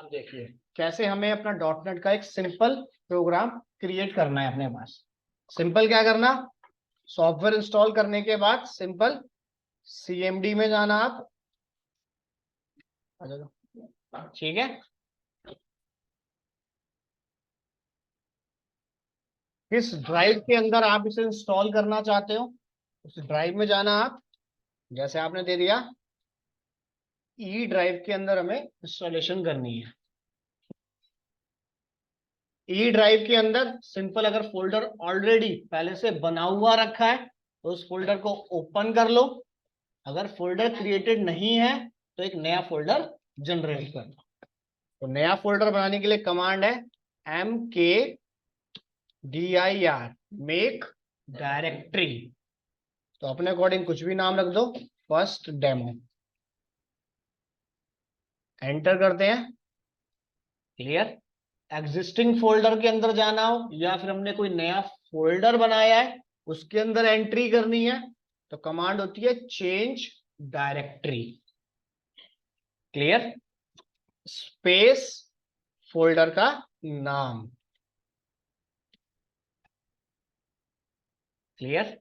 अब देखिए कैसे हमें अपना डॉट नेट का एक सिंपल प्रोग्राम क्रिएट करना है अपने पास। सिंपल क्या करना, सॉफ्टवेयर इंस्टॉल करने के बाद सिंपल CMD में जाना आप। ठीक है, किस ड्राइव के अंदर आप इसे इंस्टॉल करना चाहते हो उस ड्राइव में जाना आप। जैसे आपने दे दिया ई ड्राइव के अंदर हमें इंस्टॉलेशन करनी है। ई ड्राइव के अंदर सिंपल अगर फोल्डर ऑलरेडी पहले से बना हुआ रखा है तो उस फोल्डर को ओपन कर लो। अगर फोल्डर क्रिएटेड नहीं है तो एक नया फोल्डर जनरेट कर लो। तो नया फोल्डर बनाने के लिए कमांड है mkdir मेक डायरेक्टरी। तो अपने अकॉर्डिंग कुछ भी नाम रख दो, फर्स्ट डेमो। एंटर करते हैं। क्लियर। एग्जिस्टिंग फोल्डर के अंदर जाना हो या फिर हमने कोई नया फोल्डर बनाया है उसके अंदर एंट्री करनी है तो कमांड होती है change directory. Clear. Space folder का नाम। क्लियर।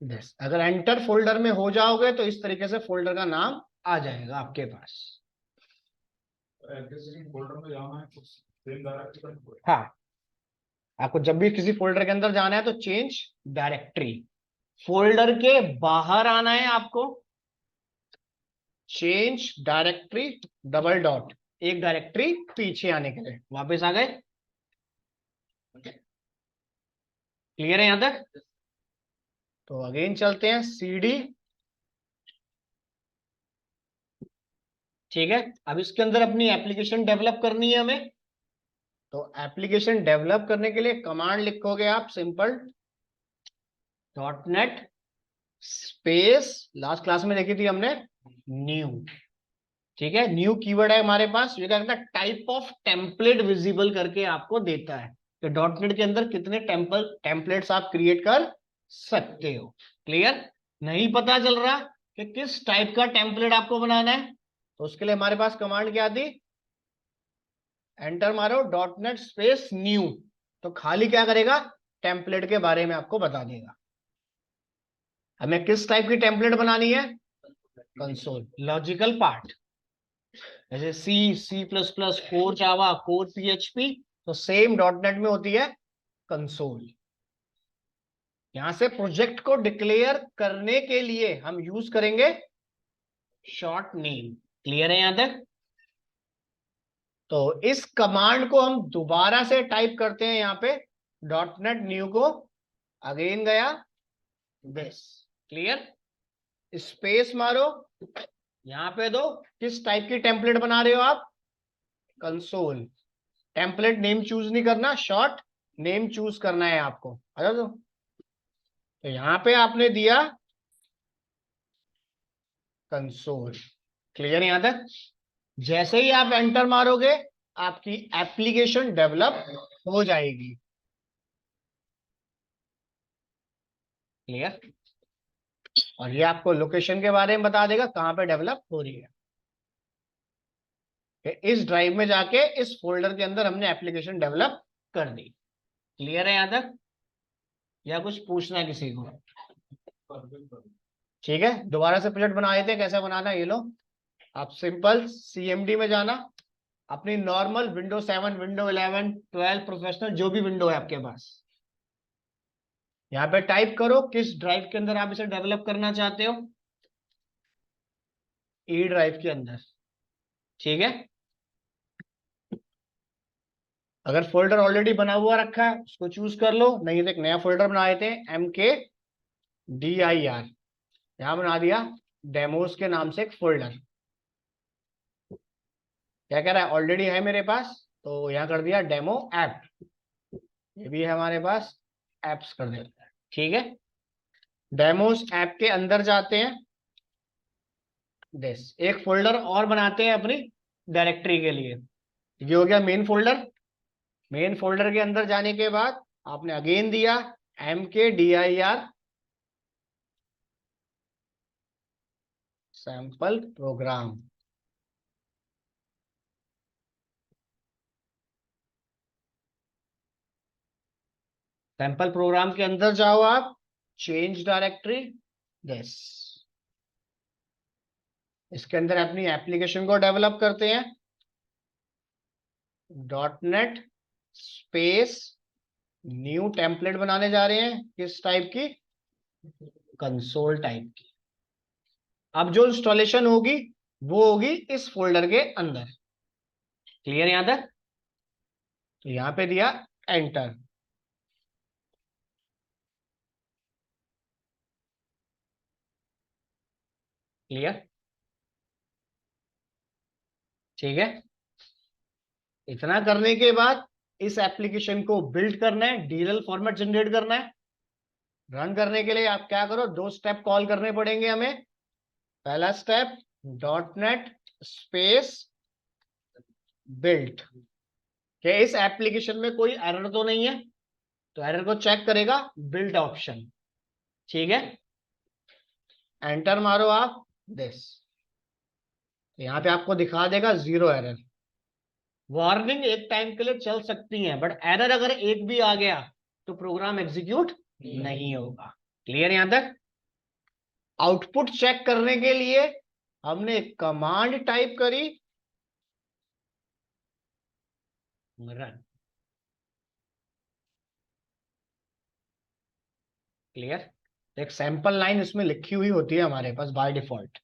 यस, अगर एंटर फोल्डर में हो जाओगे तो इस तरीके से फोल्डर का नाम आ जाएगा आपके पास। फोल्डर में जाना है कुछ। हाँ, आपको जब भी किसी फोल्डर के अंदर जाना है तो चेंज डायरेक्टरी। फोल्डर के बाहर आना है आपको, चेंज डायरेक्टरी डबल डॉट, एक डायरेक्टरी पीछे आने के लिए। वापस आ गए। क्लियर है यहां तक? तो अगेन चलते हैं CD। ठीक है, अब इसके अंदर अपनी एप्लीकेशन डेवलप करनी है हमें। तो एप्लीकेशन डेवलप करने के लिए कमांड लिखोगे आप simple dot net space, last class में देखी थी हमने, न्यू। ठीक है, न्यू कीवर्ड है हमारे पास। ये क्या कहता है, टाइप ऑफ टेम्पलेट विजिबल करके आपको देता है कि डॉट नेट के अंदर कितने टेम्पलेट्स आप क्रिएट कर सकते हो। क्लियर। नहीं पता चल रहा कि किस टाइप का टेम्पलेट आपको बनाना है तो उसके लिए हमारे पास कमांड क्या थी, एंटर मारो डॉट नेट स्पेस न्यू। तो खाली क्या करेगा, टेम्पलेट के बारे में आपको बता देगा। हमें किस टाइप की टेम्पलेट बनानी है, कंसोल लॉजिकल पार्ट, जैसे C++, core Java, core PHP। तो सेम डॉट नेट में होती है कंसोल। यहां से प्रोजेक्ट को डिक्लेयर करने के लिए हम यूज करेंगे शॉर्ट नेम। क्लियर है यहां तक? तो इस कमांड को हम दोबारा से टाइप करते हैं यहां पे डॉट नेट न्यू को। अगेन गया दिस। क्लियर। स्पेस मारो, यहां पे दो किस टाइप की टेम्पलेट बना रहे हो आप, कंसोल। टेम्पलेट नेम चूज नहीं करना, शॉर्ट नेम चूज करना है आपको। अच्छा, तो यहां पे आपने दिया कंसोल। क्लियर यहां तक? जैसे ही आप एंटर मारोगे आपकी एप्लीकेशन डेवलप हो जाएगी। क्लियर। और ये आपको लोकेशन के बारे में बता देगा कहां पे डेवलप हो रही है। इस ड्राइव में जाके इस फोल्डर के अंदर हमने एप्लीकेशन डेवलप कर दी। क्लियर है यहां तक या कुछ पूछना है किसी को? ठीक है, दोबारा से प्रोजेक्ट बना देते हैं कैसे बनाना है। ये लो, आप सिंपल CMD में जाना, अपनी नॉर्मल विंडो 7, विंडो 11, 12 प्रोफेशनल जो भी विंडो है आपके पास, यहाँ पे टाइप करो किस ड्राइव के अंदर आप इसे डेवलप करना चाहते हो। ई ड्राइव के अंदर। ठीक है, अगर फोल्डर ऑलरेडी बना हुआ रखा है उसको चूज कर लो, नहीं तो एक नया फोल्डर बना देते हैं mkdir। यहां बना दिया डेमोस के नाम से एक फोल्डर। क्या कह रहा है, ऑलरेडी है मेरे पास तो यहां कर दिया डेमो ऐप। ये भी है हमारे पास, एप्स कर देते हैं। ठीक है, डेमोस ऐप के अंदर जाते हैं। दिस एक फोल्डर और बनाते हैं अपनी डायरेक्टरी के लिए। ये हो गया मेन फोल्डर। मेन फोल्डर के अंदर जाने के बाद आपने अगेन दिया mkdir sample program. Sample program के अंदर जाओ आप, चेंज डायरेक्टरी, यस, इसके अंदर अपनी एप्लीकेशन को डेवलप करते हैं। .NET स्पेस न्यू टेम्पलेट बनाने जा रहे हैं, किस टाइप की, कंसोल टाइप की। अब जो इंस्टॉलेशन होगी वो होगी इस फोल्डर के अंदर। क्लियर यहां तक? तो यहां पे दिया एंटर। क्लियर? ठीक है, इतना करने के बाद इस एप्लीकेशन को बिल्ड करना है, डीएलएल फॉर्मेट जनरेट करना है। रन करने के लिए आप क्या करो, दो स्टेप कॉल करने पड़ेंगे हमें। पहला स्टेप .NET स्पेस बिल्ड, क्या इस एप्लीकेशन में कोई एरर तो नहीं है, तो एरर को चेक करेगा बिल्ड ऑप्शन। ठीक है, एंटर मारो आप दिस, यहां पे आपको दिखा देगा 0 एरर। वार्निंग एक टाइम के लिए चल सकती है, बट एरर अगर एक भी आ गया तो प्रोग्राम एग्जीक्यूट नहीं होगा। क्लियर यहां तक? आउटपुट चेक करने के लिए हमने कमांड टाइप करी रन। क्लियर? एक सैंपल लाइन इसमें लिखी हुई होती है हमारे पास बाय डिफॉल्ट।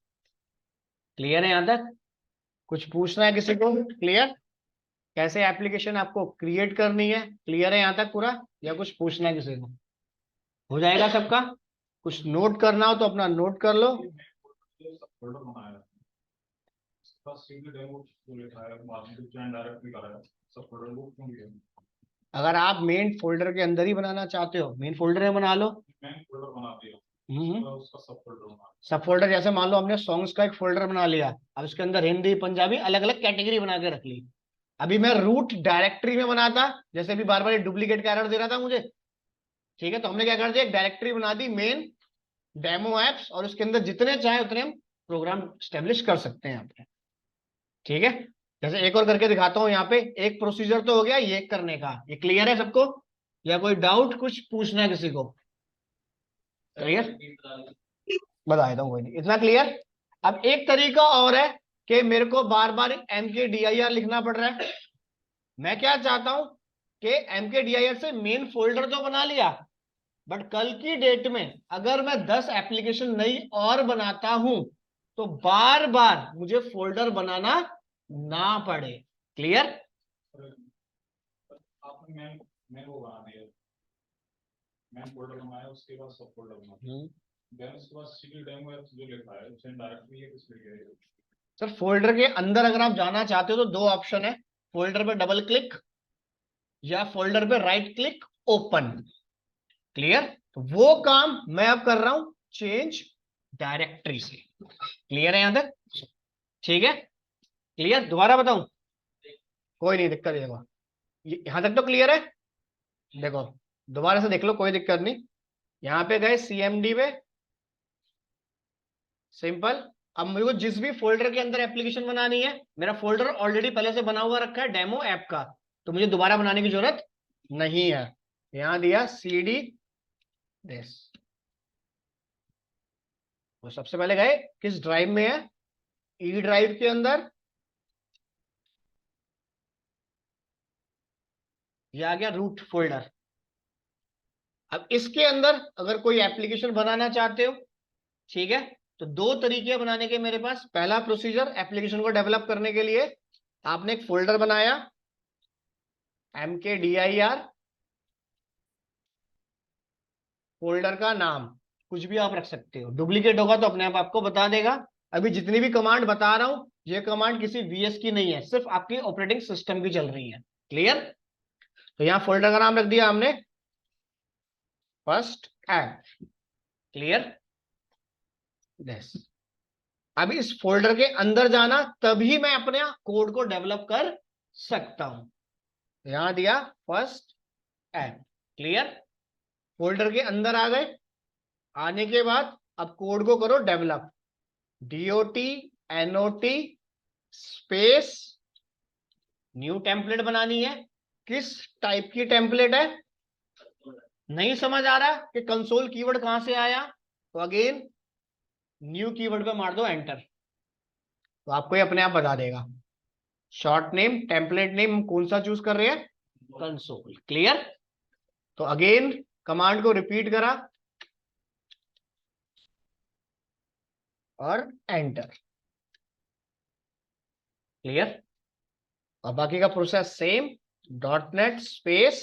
क्लियर है यहां तक? कुछ पूछना है किसी को? क्लियर? कैसे एप्लीकेशन आपको क्रिएट करनी है? क्लियर है यहां तक पूरा, या कुछ पूछना है किसी को? हो जाएगा सबका? कुछ नोट करना हो तो अपना नोट कर लो। अगर आप मेन फोल्डर के अंदर ही बनाना चाहते हो, मेन फोल्डर में बना लो। सब फोल्डर, जैसे मान लो हमने सॉन्ग्स का एक फोल्डर बना लिया, अब इसके अंदर हिंदी पंजाबी अलग अलग कैटेगरी बना के रख ली। अभी मैं रूट डायरेक्टरी में बनाता, जैसे भी बार बार डुप्लीकेट का एरर दे रहा था मुझे। ठीक है, तो हमने क्या कर दिया, एक डायरेक्टरी बना दी मेन डेमो एप्स, और उसके अंदर जितने चाहे उतने हम प्रोग्राम स्टेब्लिश कर सकते हैं यहाँ पे। ठीक है, जैसे एक और करके दिखाता हूं। यहाँ पे एक प्रोसीजर तो हो गया ये करने का, ये क्लियर है सबको, या कोई डाउट कुछ पूछना है किसी को? क्लियर? बता देता हूँ, कोई नहीं, इतना क्लियर। अब एक तरीका और है कि मेरे को बार बार MKDIR लिखना पड़ रहा है। मैं क्या चाहता हूं कि MKDIR से मेन फोल्डर तो बना लिया, बट कल की डेट में अगर मैं 10 एप्लीकेशन नई और बनाता हूं तो बार बार मुझे फोल्डर बनाना ना पड़े। क्लियर? आपने मैं वो बना दिया, मैं फोल्डर बनाया, उसके बाद सब फोल्डर बना, देन उसके बाद सीडी डेमो ऐप जो लिखा है उसे डायरेक्टली है, किस लिए है? सर फोल्डर के अंदर अगर आप जाना चाहते हो तो दो ऑप्शन है, फोल्डर पे डबल क्लिक या फोल्डर पे राइट क्लिक ओपन। क्लियर? तो वो काम मैं अब कर रहा हूं चेंज डायरेक्टरी से। क्लियर है यहां तक? ठीक है, क्लियर? दोबारा बताऊं? कोई नहीं दिक्कत, देखो यहां तक तो क्लियर है। देखो दोबारा से देख लो, कोई दिक्कत नहीं। यहां पे गए CMD पे, सिंपल। अब मेरे को जिस भी फोल्डर के अंदर एप्लीकेशन बनानी है, मेरा फोल्डर ऑलरेडी पहले से बना हुआ रखा है डेमो ऐप का, तो मुझे दोबारा बनाने की जरूरत नहीं है। यहां दिया CD दिस, वो सबसे पहले गए किस ड्राइव में है, E ड्राइव के अंदर, ये आ गया रूट फोल्डर। अब इसके अंदर अगर कोई एप्लीकेशन बनाना चाहते हो, ठीक है, तो दो तरीके बनाने के मेरे पास। पहला प्रोसीजर एप्लीकेशन को डेवलप करने के लिए, आपने एक फोल्डर बनाया MKDIR, फोल्डर का नाम कुछ भी आप रख सकते हो, डुप्लीकेट होगा तो अपने आप आपको बता देगा। अभी जितनी भी कमांड बता रहा हूं ये कमांड किसी VS की नहीं है, सिर्फ आपकी ऑपरेटिंग सिस्टम की चल रही है। क्लियर? तो यहां फोल्डर का नाम रख दिया हमने फर्स्ट ऐप। क्लियर? यस। अब इस फोल्डर के अंदर जाना, तभी मैं अपने कोड को डेवलप कर सकता हूं। यहां दिया फर्स्ट ऐप। क्लियर? फोल्डर के अंदर आ गए, आने के बाद अब कोड को करो develop, DOT NOT space new template बनानी है। किस टाइप की टेम्पलेट है? नहीं समझ आ रहा कि कंसोल कीवर्ड कहां से आया, तो अगेन न्यू कीवर्ड पे मार दो एंटर, तो आपको ये अपने आप बता देगा। शॉर्ट नेम टेम्पलेट नेम कौन सा चूज कर रहे हैं, कंसोल। क्लियर। तो अगेन कमांड को रिपीट करा और एंटर। क्लियर। और बाकी का process same, dot net space,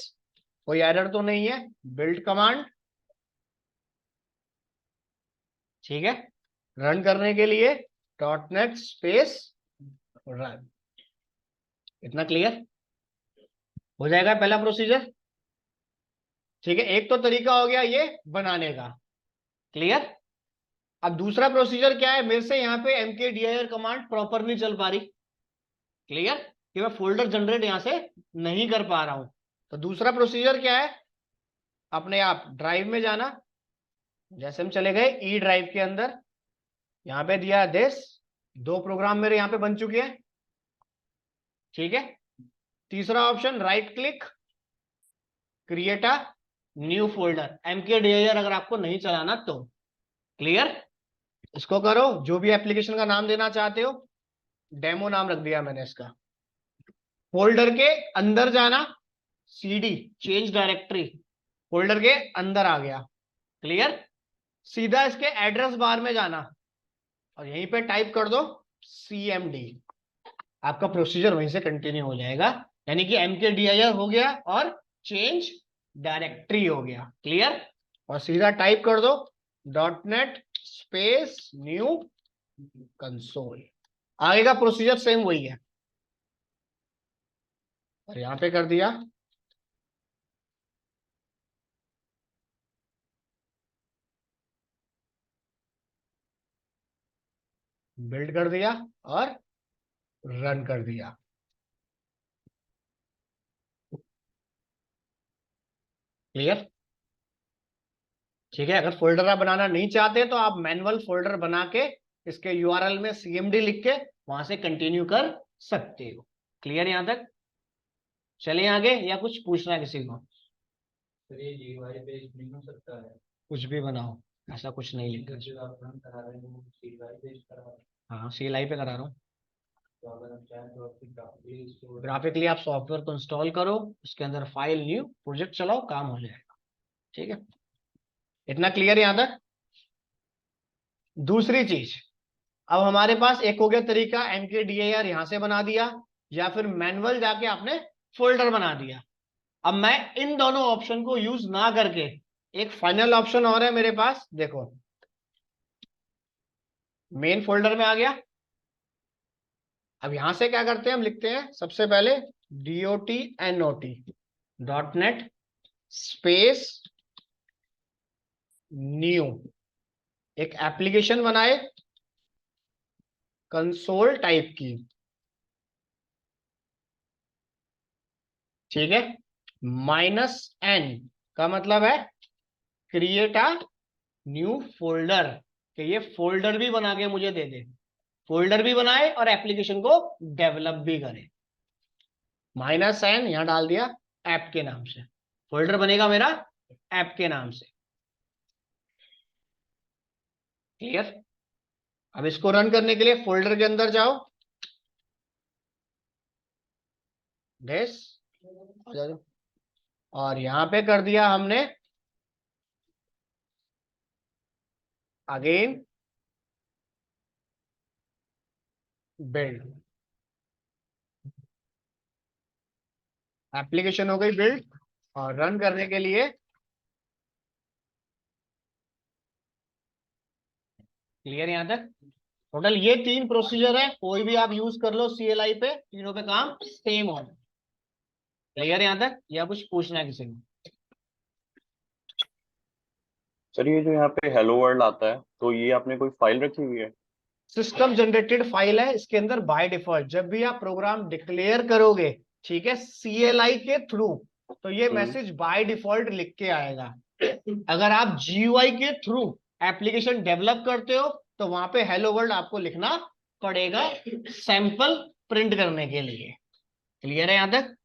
कोई एरर तो नहीं है, बिल्ड कमांड, ठीक है। रन करने के लिए डॉट नेट स्पेस रन। इतना क्लियर हो जाएगा पहला प्रोसीजर, ठीक है। एक तो तरीका हो गया ये बनाने का। क्लियर। अब दूसरा प्रोसीजर क्या है, मेरे से यहाँ पे mkdir कमांड प्रॉपर नहीं चल पा रही। क्लियर, कि मैं फोल्डर जनरेट यहां से नहीं कर पा रहा हूं। तो दूसरा प्रोसीजर क्या है, अपने आप ड्राइव में जाना। जैसे हम चले गए ई ड्राइव के अंदर, यहाँ पे दिया दिस, दो प्रोग्राम मेरे यहाँ पे बन चुके हैं, ठीक है। तीसरा option right click, create a new folder, mkdir अगर आपको नहीं चलाना तो। क्लियर। इसको करो, जो भी एप्लीकेशन का नाम देना चाहते हो, डेमो नाम रख दिया मैंने इसका। फोल्डर के अंदर जाना, सीडी चेंज डायरेक्टरी, फोल्डर के अंदर आ गया। क्लियर। सीधा इसके एड्रेस बार में जाना और यहीं पे टाइप कर दो cmd, आपका प्रोसीजर वहीं से कंटिन्यू हो जाएगा। यानी कि mkdir हो गया और चेंज डायरेक्टरी हो गया। क्लियर। और सीधा टाइप कर दो dot net space new console, आगे का प्रोसीजर सेम वही है। और यहां पे कर दिया, बिल्ड कर दिया और रन कर दिया। क्लियर। ठीक है। अगर फोल्डर आप बनाना नहीं चाहते तो आप मैनुअल फोल्डर बना के इसके यूआरएल में cmd लिख के वहां से कंटिन्यू कर सकते हो। क्लियर यहां तक। चले आगे, या कुछ पूछना है किसी को। सर ये जीयूआई पेज नहीं हो सकता है? कुछ भी बनाओ, ऐसा कुछ नहीं लिखा। जो आप रन करा रहे हैं वो जीयूआई पेज करा रहे हैं। हाँ CLI पे करा रहा हूँ। तो अगर हम चाहें तो आपकी ग्राफिकली ग्राफिकली आप सॉफ्टवेयर को इंस्टॉल करो, उसके अंदर फाइल न्यू प्रोजेक्ट चलाओ, काम हो जाएगा। ठीक है। इतना क्लियर यहां तक। दूसरी चीज, अब हमारे पास एक हो गया तरीका mkdir यहां से बना दिया, या फिर मैनुअल जाके आपने फोल्डर बना दिया। अब मैं इन दोनों ऑप्शन को यूज ना करके एक फाइनल ऑप्शन और है मेरे पास, देखो। मेन फोल्डर में आ गया। अब यहां से क्या करते हैं, हम लिखते हैं सबसे पहले dot dot net space new, एक एप्लीकेशन बनाए कंसोल टाइप की, ठीक है। -n का मतलब है क्रिएट अ न्यू फोल्डर, कि ये फोल्डर भी बना के मुझे दे दे, फोल्डर भी बनाए और एप्लीकेशन को डेवलप भी करे। -n यहां डाल दिया ऐप के नाम से, फोल्डर बनेगा मेरा ऐप के नाम से। क्लियर। अब इसको रन करने के लिए फोल्डर के अंदर जाओ, डेस, और यहां पे कर दिया हमने अगेन बिल्ड, एप्लीकेशन हो गई बिल्ड। और रन करने के लिए, क्लियर यहां तक। टोटल ये 3 प्रोसीजर है, कोई भी आप यूज कर लो CLI पे, तीनों पे काम सेम हो। क्लियर यहां तक, या कुछ पूछना है किसी को। सर ये जो यहाँ पे हेलो वर्ल्ड आता है, तो ये आपने कोई फाइल रखी हुई है? सिस्टम जनरेटेड फाइल है, इसके अंदर बाय डिफॉल्ट जब भी आप प्रोग्राम डिक्लेयर करोगे, ठीक है, CLI के थ्रू, तो ये मैसेज बाय डिफॉल्ट लिख के आएगा। अगर आप GUI के थ्रू एप्लीकेशन डेवलप करते हो तो वहां पे हेलो वर्ल्ड आपको लिखना पड़ेगा सैंपल प्रिंट करने के लिए। क्लियर है यहां तक।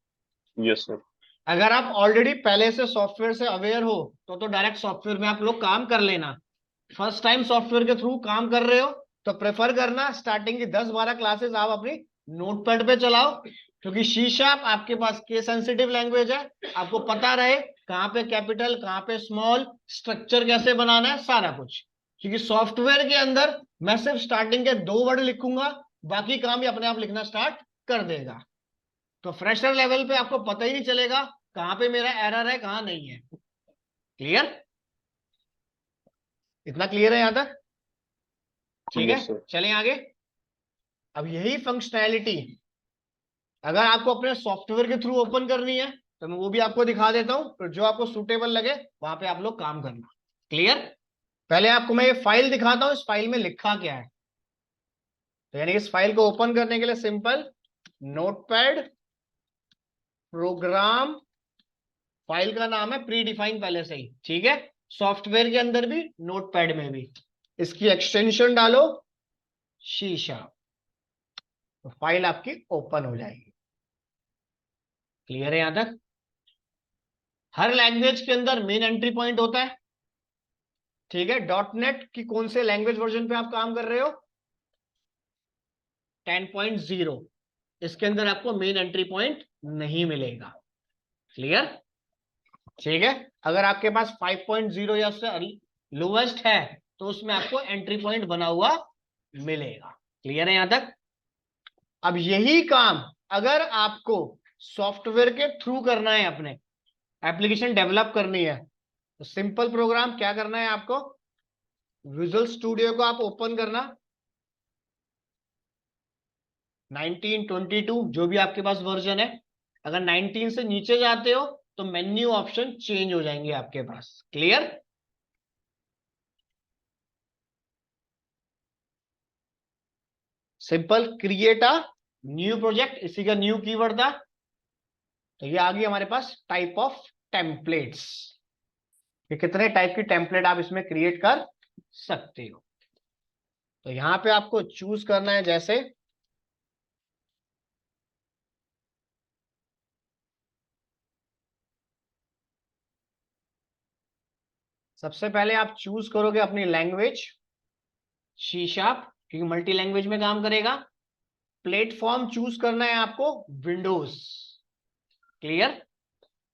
Yes sir. अगर आप ऑलरेडी पहले से सॉफ्टवेयर से अवेयर हो तो डायरेक्ट सॉफ्टवेयर में आप लोग काम कर लेना। फर्स्ट टाइम सॉफ्टवेयर के थ्रू काम कर रहे हो तो प्रेफर करना स्टार्टिंग की 10-12 क्लासेस आप अपनी नोटपैड पे चलाओ, क्योंकि सी शार्प आपके पास केस सेंसिटिव लैंग्वेज है। आपको पता रहे कहाँ पे कैपिटल, कहाँ पे स्मॉल, स्ट्रक्चर कैसे बनाना है, सारा कुछ। क्योंकि सॉफ्टवेयर के अंदर मैं सिर्फ स्टार्टिंग के 2 वर्ड लिखूंगा, बाकी काम भी अपने आप लिखना स्टार्ट कर देगा। तो फ्रेशर लेवल पे आपको पता ही नहीं चलेगा कहाँ पे मेरा एरर है, कहाँ नहीं है। क्लियर? इतना क्लियर है यहां तक? ठीक है, यस सर। चलें आगे। अब यही फंक्शनैलिटी अगर आपको अपने सॉफ्टवेयर के थ्रू ओपन करनी है तो मैं वो भी आपको दिखा देता हूं, तो जो आपको सुटेबल लगे वहां पे आप लोग काम करना। क्लियर? पहले आपको मैं ये फाइल दिखाता हूं, इस फाइल में लिखा क्या है। तो यानी इस फाइल को ओपन करने के लिए सिंपल नोटपैड प्रोग्राम, फाइल का नाम है प्री डिफाइन पहले से ही, ठीक है, सॉफ्टवेयर के अंदर भी नोटपैड में भी। इसकी एक्सटेंशन डालो शीशा, तो फाइल आपकी ओपन हो जाएगी। क्लियर है यहां तक? हर लैंग्वेज के अंदर मेन एंट्री पॉइंट होता है, ठीक है। डॉट नेट की कौन से लैंग्वेज वर्जन पे आप काम कर रहे हो? 10.0। इसके अंदर आपको मेन एंट्री पॉइंट नहीं मिलेगा। क्लियर? ठीक है। अगर आपके पास 5.0 या उससे लोवेस्ट है तो उसमें आपको एंट्री पॉइंट बना हुआ मिलेगा। क्लियर है यहां तक? अब यही काम अगर आपको सॉफ्टवेयर के थ्रू करना है, अपने एप्लीकेशन डेवलप करनी है, तो सिंपल प्रोग्राम क्या करना है आपको, विजुअल स्टूडियो को आप ओपन करना, 19, 22 जो भी आपके पास वर्जन है। अगर 19 से नीचे जाते हो तो मेन्यू ऑप्शन चेंज हो जाएंगे आपके पास। Clear? Simple create a new project, इसी का न्यू कीवर्ड था। तो ये आ गई हमारे पास टाइप ऑफ टेम्पलेट्स, कि कितने टाइप की टेम्पलेट आप इसमें क्रिएट कर सकते हो। तो यहां पे आपको चूज करना है, जैसे सबसे पहले आप चूज करोगे अपनी लैंग्वेज सी शार्प, क्योंकि मल्टी लैंग्वेज में काम करेगा। प्लेटफॉर्म चूज करना है आपको विंडोज। क्लियर?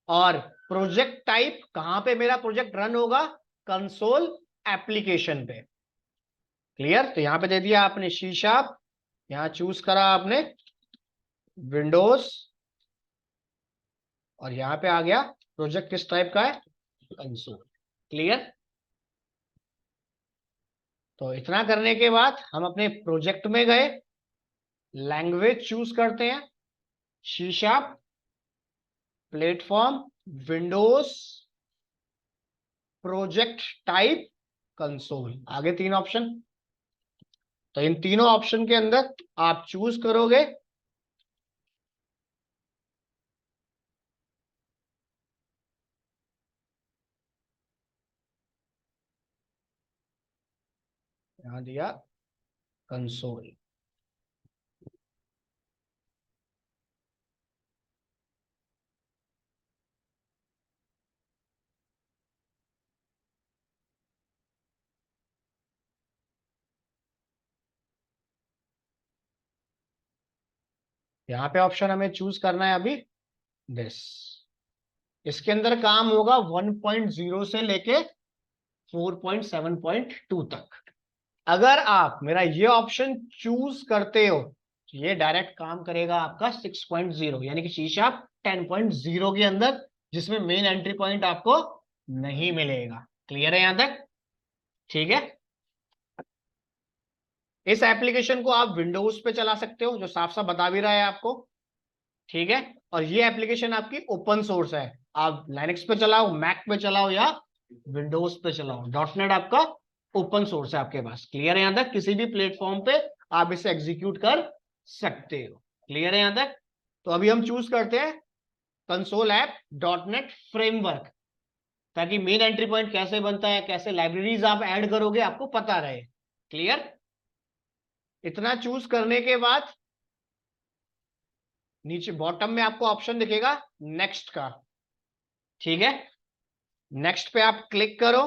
और प्रोजेक्ट टाइप कहां पे मेरा प्रोजेक्ट रन होगा, कंसोल एप्लीकेशन पे। क्लियर? तो यहां पे दे दिया आपने सी शार्प, यहां चूज करा आपने विंडोज, और यहां पे आ गया प्रोजेक्ट किस टाइप का है, कंसोल। क्लियर? तो इतना करने के बाद हम अपने प्रोजेक्ट में गए, लैंग्वेज चूज करते हैं C sharp, platform Windows, project type console, आगे 3 ऑप्शन। तो इन तीनों ऑप्शन के अंदर आप चूज करोगे यहां दिया कंसोल। यहां पे ऑप्शन हमें चूज करना है अभी दिस। इसके अंदर काम होगा 1.0 से लेके 4.7.2 तक। अगर आप मेरा ये ऑप्शन चूज करते हो तो ये डायरेक्ट काम करेगा आपका 6.0, यानी कि सी शार्प 10.0 के अंदर, जिसमें मेन एंट्री पॉइंट आपको नहीं मिलेगा। क्लियर है यहां तक? ठीक है। इस एप्लीकेशन को आप विंडोज पे चला सकते हो, जो साफ साफ बता भी रहा है आपको, ठीक है। और ये एप्लीकेशन आपकी ओपन सोर्स है, आप लाइनक्स पे चलाओ, मैक पे चलाओ या विंडोज पे चलाओ, डॉट नेट आपका ओपन सोर्स है आपके पास। क्लियर है यहां तक? किसी भी प्लेटफॉर्म पे आप इसे एग्जीक्यूट कर सकते हो। क्लियर है यहां तक? तो अभी हम चूज करते हैं console app dot net framework, ताकि मेन एंट्री पॉइंट कैसे बनता है, कैसे लाइब्रेरीज आप ऐड करोगे, आपको पता रहे। क्लियर? इतना चूज करने के बाद नीचे बॉटम में आपको ऑप्शन दिखेगा नेक्स्ट का, ठीक है, नेक्स्ट पे आप क्लिक करो।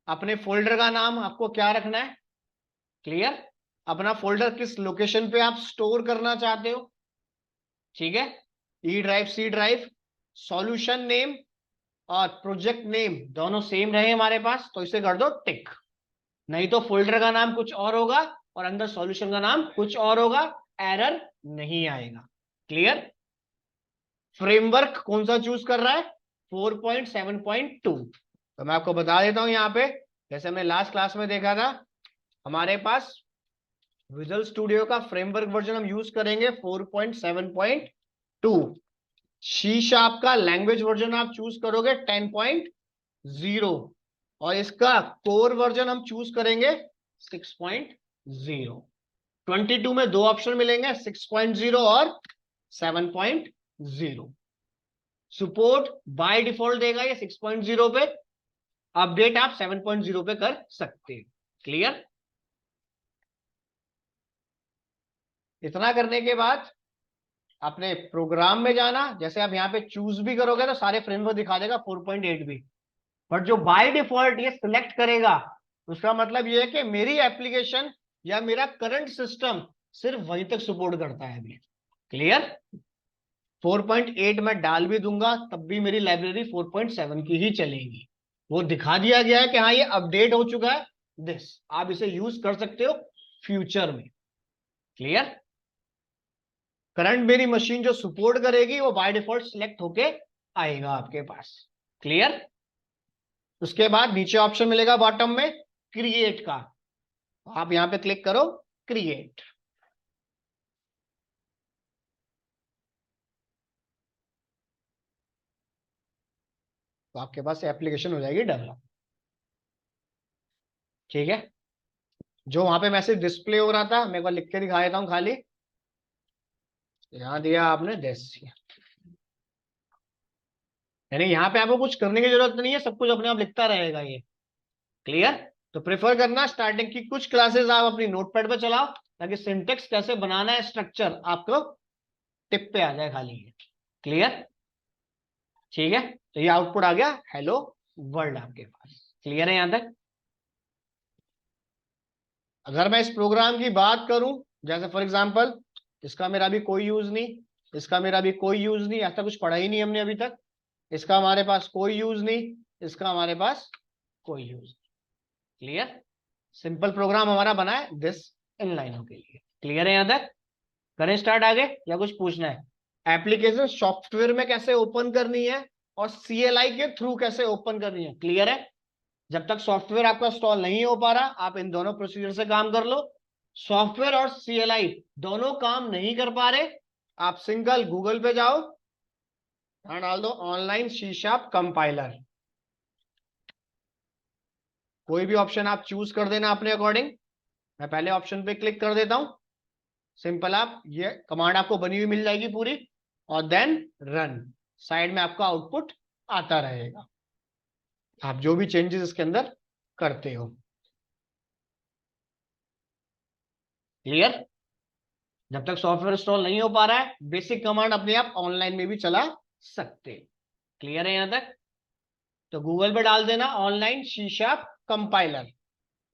अपने फोल्डर का नाम आपको क्या रखना है, क्लियर, अपना फोल्डर किस लोकेशन पे आप स्टोर करना चाहते हो, ठीक है, E drive, C drive, solution name और प्रोजेक्ट नेम दोनों सेम रहे हमारे पास तो इसे कर दो टिक, नहीं तो फोल्डर का नाम कुछ और होगा और अंदर सॉल्यूशन का नाम कुछ और होगा, एरर नहीं आएगा, क्लियर। फ्रेमवर्क कौन सा चूज कर रहा है, 4.7.2। तो मैं आपको बता देता हूं यहां पे, जैसे हमने लास्ट क्लास में देखा था, हमारे पास विजुअल स्टूडियो का फ्रेमवर्क वर्जन हम यूज करेंगे 4.7.2। सी शार्प का लैंग्वेज वर्जन आप चूज करोगे 10.0 और इसका कोर वर्जन हम चूज करेंगे 6.0। 22 में दो ऑप्शन मिलेंगे, 6.0 और 7.0। सपोर्ट बाय डिफॉल्ट देगा ये 6.0 पे, अपडेट आप 7.0 पे कर सकते हैं, क्लियर। इतना करने के बाद अपने प्रोग्राम में जाना, जैसे आप यहाँ पे चूज भी करोगे तो सारे फ्रेमवर्क दिखा देगा 4.8 भी, बट जो बाय डिफॉल्ट ये सिलेक्ट करेगा उसका मतलब ये है कि मेरी एप्लीकेशन या मेरा करंट सिस्टम सिर्फ वहीं तक सपोर्ट करता है अभी, क्लियर। 4.8 मैं डाल भी दूंगा तब भी मेरी लाइब्रेरी 4.7 की ही चलेगी, वो दिखा दिया गया है कि हाँ ये अपडेट हो चुका है, दिस आप इसे यूज कर सकते हो फ्यूचर में, क्लियर। करंट मेरी मशीन जो सपोर्ट करेगी वो बाय डिफॉल्ट सिलेक्ट होके आएगा आपके पास, क्लियर। उसके बाद नीचे ऑप्शन मिलेगा बॉटम में क्रिएट का, आप यहां पे क्लिक करो क्रिएट। तो आपके पास एप्लीकेशन हो जाएगी डेवलप, ठीक है। जो वहां पे मैसेज डिस्प्ले हो रहा था मैं एक बार लिख के दिखा देता हूं, खाली यहां दिया आपने दिस, यानी यहाँ पे आपको कुछ करने की जरूरत नहीं है, सब कुछ अपने आप लिखता रहेगा ये, क्लियर। तो प्रेफर करना स्टार्टिंग की कुछ क्लासेस आप अपनी नोटपैड पे चलाओ ताकि सिंटेक्स कैसे बनाना है स्ट्रक्चर आपको टिप पे आ जाए खाली ये, क्लियर, ठीक है। तो ये आउटपुट आ गया हेलो वर्ल्ड आपके पास, क्लियर है यहां तक। अगर मैं इस प्रोग्राम की बात करूं, जैसे फॉर एग्जांपल इसका मेरा भी कोई यूज नहीं, इसका मेरा भी कोई यूज नहीं, ऐसा कुछ पढ़ा ही नहीं हमने अभी तक, इसका हमारे पास कोई यूज नहीं, इसका हमारे पास कोई यूज, क्लियर। सिंपल प्रोग्राम हमारा बना है दिस इन लाइनों के लिए, क्लियर है यहां तक। करें स्टार्ट आगे या कुछ पूछना है। एप्लीकेशन सॉफ्टवेयर में कैसे ओपन करनी है और CLI के थ्रू कैसे ओपन करनी है, क्लियर है। जब तक सॉफ्टवेयर आपका इंस्टॉल नहीं हो पा रहा आप इन दोनों प्रोसीजर से काम कर लो। सॉफ्टवेयर और CLI दोनों काम नहीं कर पा रहे, आप सिंगल गूगल पे जाओ, यहां डाल दो ऑनलाइन सी शार्प कंपाइलर, कोई भी ऑप्शन आप चूज कर देना अपने अकॉर्डिंग। मैं पहले ऑप्शन पे क्लिक कर देता हूं, सिंपल आप ये कमांड आपको बनी हुई मिल जाएगी पूरी, और देन रन, साइड में आपका आउटपुट आता रहेगा, आप जो भी चेंजेस इसके अंदर करते हो, क्लियर। जब तक सॉफ्टवेयर इंस्टॉल नहीं हो पा रहा है बेसिक कमांड अपने आप ऑनलाइन में भी चला सकते, क्लियर है यहां तक। तो गूगल पे डाल देना ऑनलाइन सी शार्प कंपाइलर,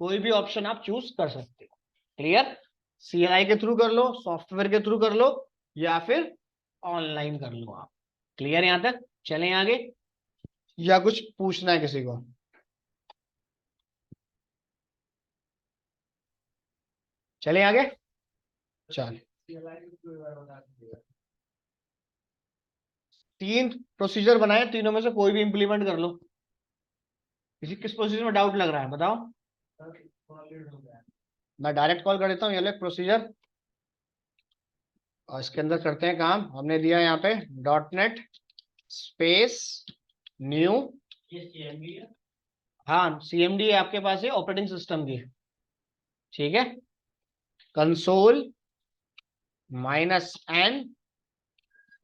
कोई भी ऑप्शन आप चूज कर सकते हो, क्लियर। CLI के थ्रू कर लो, सॉफ्टवेयर के थ्रू कर लो या फिर ऑनलाइन कर लो आप, क्लियर यहां तक। चलें आगे या कुछ पूछना है किसी को, चलें आगे, चल। तीन प्रोसीजर बनाए, तीनों में से कोई भी इंप्लीमेंट कर लो। किस प्रोसीजर में डाउट लग रहा है बताओ, मैं डायरेक्ट कॉल कर देता हूँ, ये लो प्रोसीजर, और इसके अंदर करते हैं काम। हमने दिया यहाँ पे .NET स्पेस न्यू, हाँ CMD है आपके पास, है ऑपरेटिंग सिस्टम की, ठीक है। कंसोल -n,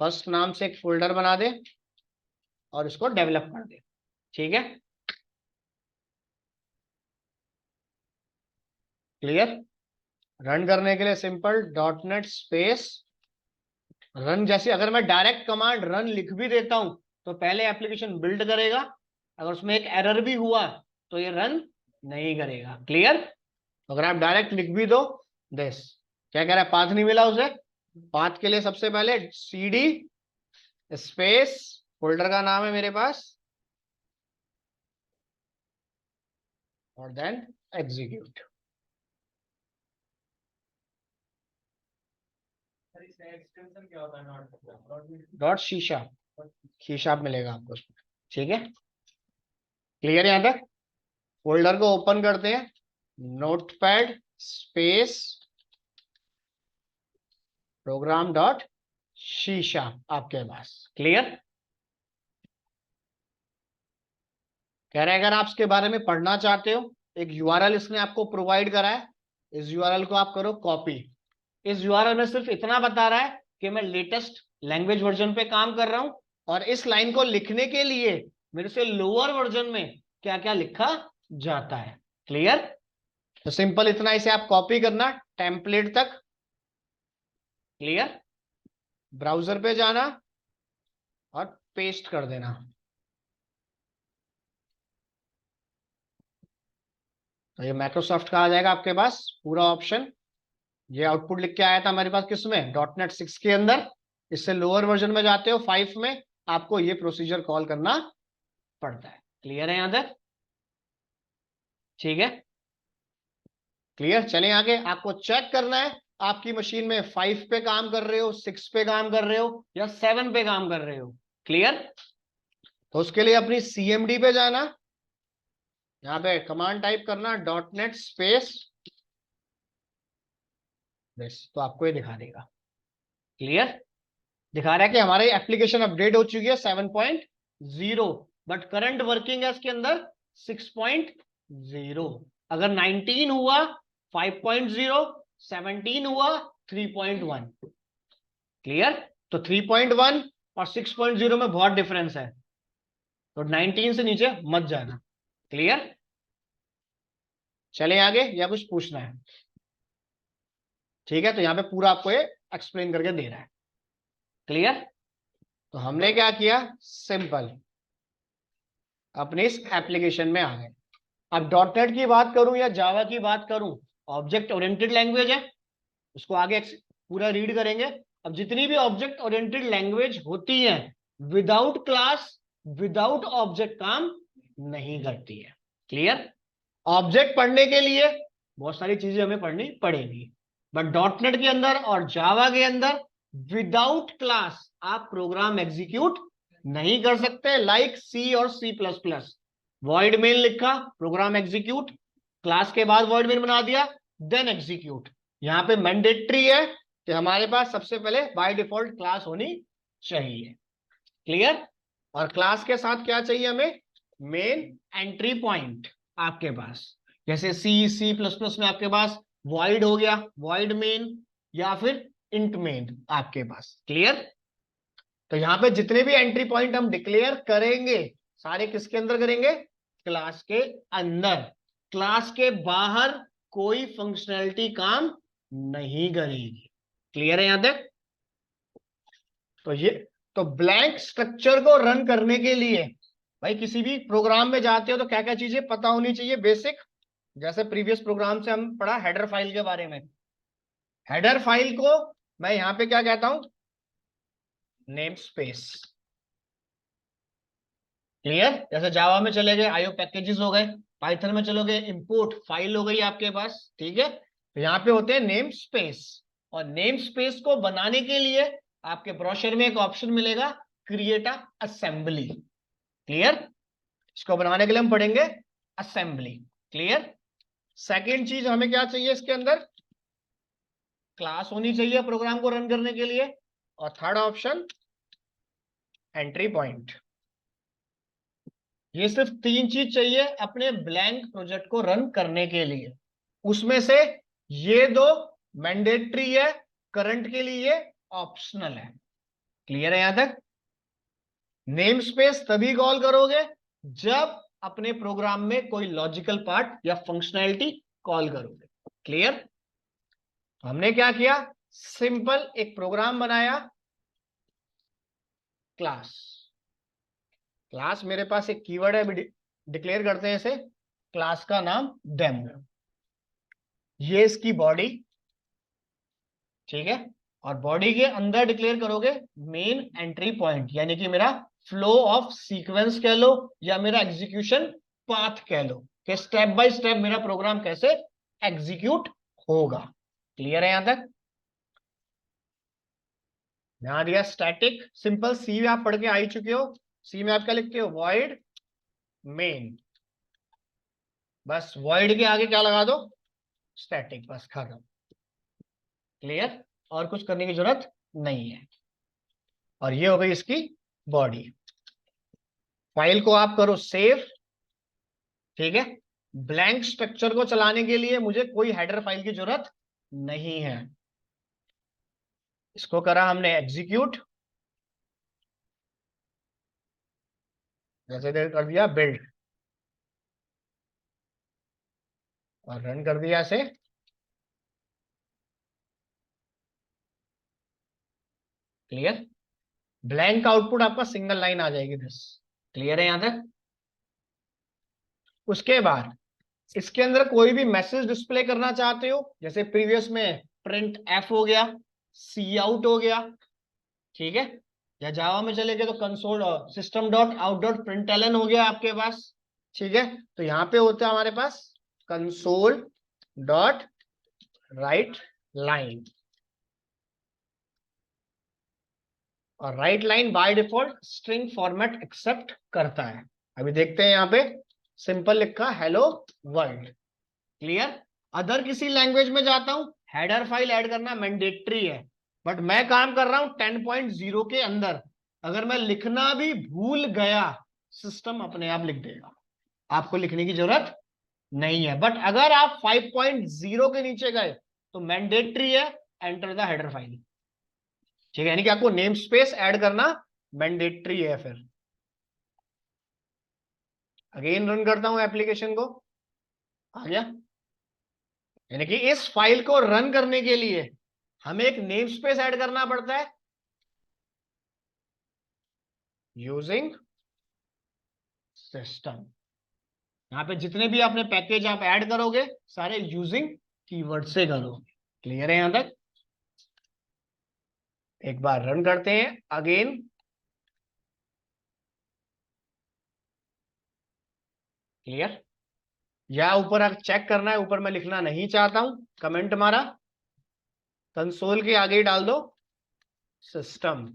फर्स्ट नाम से एक फोल्डर बना दे और इसको डेवलप कर दे, ठीक है, क्लियर। रन करने के लिए सिंपल .NET स्पेस रन, जैसे अगर मैं डायरेक्ट कमांड रन लिख भी देता हूं तो पहले एप्लीकेशन बिल्ड करेगा, अगर उसमें एक एरर भी हुआ तो ये रन नहीं करेगा। क्लियर? अगर आप डायरेक्ट लिख भी दो दिस, क्या कह रहा है, पाथ नहीं मिला उसे, पाथ के लिए सबसे पहले cd स्पेस, फोल्डर का नाम है मेरे पास, और देन एग्जीक्यूट। सर इसका एक्सटेंशन क्या होता है? नॉट डॉट शीशा, शीशा मिलेगा आपको उसमें। ठीक है, क्लियर है? यहां तक फोल्डर को ओपन करते हैं, नोटपैड स्पेस प्रोग्राम डॉट शीशा आपके पास। क्लियर? कह रहे हैं अगर आप इसके बारे में पढ़ना चाहते हो, एक यूआरएल इसने आपको प्रोवाइड करा है, इस यूआरएल को आप करो कॉपी। इस यूआरएल में सिर्फ इतना बता रहा है कि मैं लेटेस्ट लैंग्वेज वर्जन पे काम कर रहा हूं, और इस लाइन को लिखने के लिए मेरे से लोअर वर्जन में क्या क्या लिखा जाता है। क्लियर? तो सिंपल इतना, इसे आप कॉपी करना टेम्पलेट तक। क्लियर? ब्राउजर पे जाना और पेस्ट कर देना। तो ये माइक्रोसॉफ्ट का आ जाएगा आपके पास पूरा ऑप्शन। ये आउटपुट लिख के आया था हमारे पास किसमें, .NET 6 के अंदर। इससे लोअर वर्जन में जाते हो 5 में, आपको ये प्रोसीजर कॉल करना पड़ता है। क्लियर है यहां तक? ठीक है, क्लियर। चलें आगे, आपको चेक करना है आपकी मशीन में 5 पे काम कर रहे हो, 6 पे काम कर रहे हो, या 7 पे काम कर रहे हो। क्लियर? तो उसके लिए अपनी CMD पे जाना, यहाँ पे कमांड टाइप करना .NET स्पेस दिस, तो आपको ये दिखा देगा। क्लियर? दिखा रहा है कि हमारी एप्लीकेशन अपडेट हो चुकी है 7.0, बट करंट वर्किंग है इसके अंदर 6.0। अगर 19 हुआ 5.0, 17 हुआ 3.1। क्लियर? तो 3.1 और 6.0 में बहुत डिफरेंस है, तो 19 से नीचे मत जाना। क्लियर? चले आगे, या कुछ पूछना है? ठीक है, तो यहां पे पूरा आपको ये एक्सप्लेन करके दे रहा है। क्लियर? तो हमने क्या किया, सिंपल अपने इस एप्लीकेशन में आ गए। अब .NET की बात करूं या जावा की बात करूं, ऑब्जेक्ट ओरिएंटेड लैंग्वेज है, उसको आगे पूरा रीड करेंगे। अब जितनी भी ऑब्जेक्ट ओरिएंटेड लैंग्वेज होती है, विदाउट क्लास विदाउट ऑब्जेक्ट काम नहीं करती है। क्लियर? ऑब्जेक्ट पढ़ने के लिए बहुत सारी चीजें हमें पढ़नी पड़ेगी, बट .NET के अंदर और जावा के अंदर विदाउट क्लास आप प्रोग्राम एग्जीक्यूट नहीं कर सकते। लाइक C और C++, वॉइड मेन लिखा, प्रोग्राम एग्जीक्यूट, क्लास के बाद वॉइड मेन बना दिया, देन एग्जीक्यूट। यहां पे मैंडेटरी है कि हमारे पास सबसे पहले बाय डिफॉल्ट क्लास होनी चाहिए। क्लियर? और क्लास के साथ क्या चाहिए हमें, मेन एंट्री पॉइंट आपके पास, जैसे C++ में आपके पास वॉइड हो गया, वॉइड मेन, या फिर इंट मेन आपके पास। क्लियर? तो यहां पे जितने भी एंट्री पॉइंट हम डिक्लेयर करेंगे, सारे किसके अंदर करेंगे, क्लास के अंदर। क्लास के बाहर कोई फंक्शनैलिटी काम नहीं करेगी। क्लियर है यहां तक? तो ये, तो ब्लैंक स्ट्रक्चर को रन करने के लिए भाई किसी भी प्रोग्राम में जाते हो तो क्या क्या चीजें पता होनी चाहिए बेसिक। जैसे प्रीवियस प्रोग्राम से हम पढ़ा हेडर फाइल के बारे में, हेडर फाइल को मैं यहां पे क्या कहता हूं, नेम स्पेस। क्लियर? जैसे जावा में चले गए आईओ पैकेजेस हो गए, पाइथन में चलोगे इंपोर्ट फाइल हो गई आपके पास। ठीक है, तो यहाँ पे होते हैं नेम स्पेस, और नेम स्पेस को बनाने के लिए आपके ब्रोशर में एक ऑप्शन मिलेगा, क्रिएट अ असेंबली। क्लियर? इसको बनाने के लिए हम पढ़ेंगे असेंबली। क्लियर? सेकेंड चीज हमें क्या चाहिए इसके अंदर, क्लास होनी चाहिए प्रोग्राम को रन करने के लिए, और थर्ड ऑप्शन एंट्री पॉइंट। ये सिर्फ 3 चीज चाहिए अपने ब्लैंक प्रोजेक्ट को रन करने के लिए, उसमें से ये 2 मैंडेटरी है, करंट के लिए ऑप्शनल है। क्लियर है यहां तक? नेम स्पेस तभी कॉल करोगे जब अपने प्रोग्राम में कोई लॉजिकल पार्ट या फंक्शनैलिटी कॉल करोगे। क्लियर? हमने क्या किया, सिंपल एक प्रोग्राम बनाया, क्लास, क्लास मेरे पास एक कीवर्ड है, अभी डिक्लेयर करते हैं इसे, क्लास का नाम डेमो। ये इसकी बॉडी, ठीक है, और बॉडी के अंदर डिक्लेयर करोगे मेन एंट्री पॉइंट, यानी कि मेरा फ्लो ऑफ सीक्वेंस कह लो या मेरा एग्जीक्यूशन पाथ कह लो, कि स्टेप बाय स्टेप मेरा प्रोग्राम कैसे एग्जीक्यूट होगा। क्लियर है यहां तक? यहां दिया स्टैटिक सिंपल, सी में आप पढ़ के आ ही चुके हो। सी में आप क्या लिखते हो? Void main. बस वॉइड के आगे क्या लगा दो? स्टैटिक। बस खत्म। क्लियर? और कुछ करने की जरूरत नहीं है। और ये हो गई इसकी बॉडी। फाइल को आप करो सेव, ठीक है। ब्लैंक स्ट्रक्चर को चलाने के लिए मुझे कोई हेडर फाइल की जरूरत नहीं है। इसको करा हमने एग्जीक्यूट, जैसे देर कर दिया बिल्ड, और रन कर दिया इसे। क्लियर? ब्लैंक आउटपुट आपका सिंगल लाइन आ जाएगी दिस। क्लियर है यहां तक? उसके बाद इसके अंदर कोई भी मैसेज डिस्प्ले करना चाहते हो, जैसे प्रीवियस में प्रिंट एफ हो गया, सी आउट हो गया, ठीक है, या जावा में चले गए तो console system dot out dot println हो गया आपके पास, ठीक है। तो यहां पे होता है हमारे पास कंसोल डॉट राइट लाइन, और write line by default string format accept करता है। अभी देखते हैं यहाँ पे सिंपल लिखा हेलो वर्ल्ड। क्लियर? अदर किसी लैंग्वेज में जाता हूं, हेडर फाइल ऐड करना मैंडेटरी है, बट मैं काम कर रहा हूं 10.0 के अंदर। अगर मैं लिखना भी भूल गया, सिस्टम अपने आप लिख देगा, आपको लिखने की जरूरत नहीं है। बट अगर आप 5.0 के नीचे गए तो मैंडेटरी है एंटर द हेडर फाइल, ठीक है, यानी कि आपको नेम स्पेस ऐड करना मैंडेटरी है। फिर अगेन रन करता हूं एप्लीकेशन को, आ गया। यानी कि इस फाइल को रन करने के लिए हमें एक नेम स्पेस ऐड करना पड़ता है, यूजिंग सिस्टम। यहां पे जितने भी आपने पैकेज आप ऐड करोगे सारे यूजिंग कीवर्ड से करो। क्लियर है यहां तक? एक बार रन करते हैं अगेन। क्लियर? या ऊपर आप चेक करना है, ऊपर मैं लिखना नहीं चाहता हूं, कमेंट मारा, कंसोल के आगे ही डाल दो सिस्टम।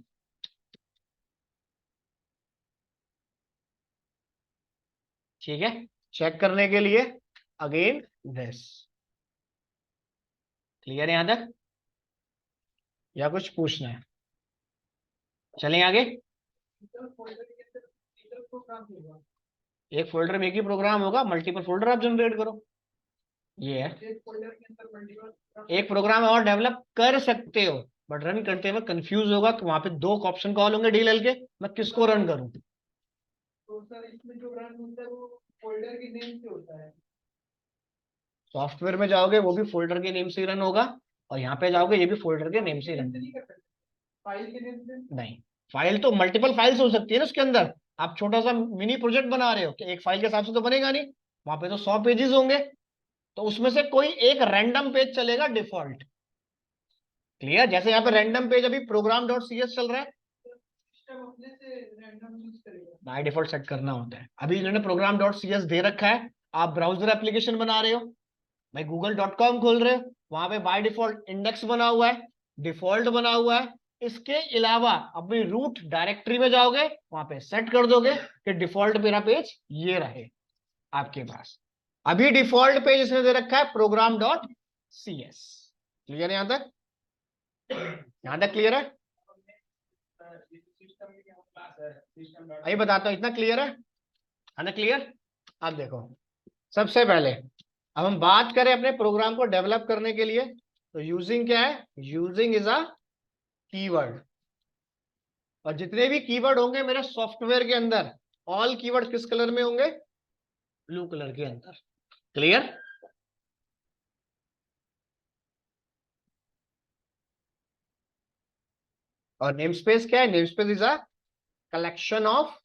ठीक है, चेक करने के लिए अगेन दिस। क्लियर है यहां तक? या कुछ पूछना है? चलें आगे। एक फोल्डर में एक ही प्रोग्राम होगा, मल्टीपल फोल्डर आप जनरेट करो, ये है। एक प्रोग्राम और डेवलप कर सकते हो, बट रन करते वक्त कंफ्यूज होगा, तो वहां पे दो ऑप्शन कॉल होंगे डीएलएल के, मैं किसको रन करूं। तो सर इसमें जो रन होता है वो फोल्डर के नेम से होता है। सॉफ्टवेयर में जाओगे वो भी फोल्डर के नेम से रन होगा, और यहाँ पे जाओगे ये भी फोल्डर के नेम से रन। फाइल के नेम से नहीं, फाइल तो मल्टीपल फाइल्स हो सकती है ना उसके अंदर। आप छोटा सा मिनी प्रोजेक्ट बना रहे हो, कि एक फाइल के हिसाब से तो बनेगा नहीं, वहां पे तो 100 पेजेस होंगे, तो उसमें से कोई एक रैंडम पेज चलेगा डिफॉल्ट। क्लियर? जैसे यहाँ पे रैंडम पेज अभी प्रोग्राम डॉट सी एस चल रहा है, सिस्टम अपने से रैंडम चूज करेगा। बाय डिफॉल्ट सेट करना होता है। अभी इन्होंने प्रोग्राम डॉट सी एस दे रखा है, आप ब्राउजर एप्लीकेशन बना रहे हो, भाई google.com खोल रहे हो, वहां पे बाय डिफॉल्ट इंडेक्स बना हुआ है, डिफॉल्ट बना हुआ है। इसके अलावा अपनी रूट डायरेक्टरी में जाओगे, वहां पे सेट कर दोगे कि डिफॉल्ट मेरा पेज ये रहे आपके पास। अभी डिफॉल्ट पेज इसने दे रखा है program dot C S. Clear है यहां तक? यहां तक क्लियर है? सिस्टम की क्लास है सिस्टम अभी बताता हूं, इतना क्लियर है ना? क्लियर? अब देखो, सबसे पहले अब हम बात करें अपने प्रोग्राम को डेवलप करने के लिए, तो यूजिंग क्या है? यूजिंग इज अ कीवर्ड, और जितने भी कीवर्ड होंगे मेरे सॉफ्टवेयर के अंदर, ऑल कीवर्ड किस कलर में होंगे? ब्लू कलर के अंदर। क्लियर? और नेम स्पेस क्या है? Name space is a collection of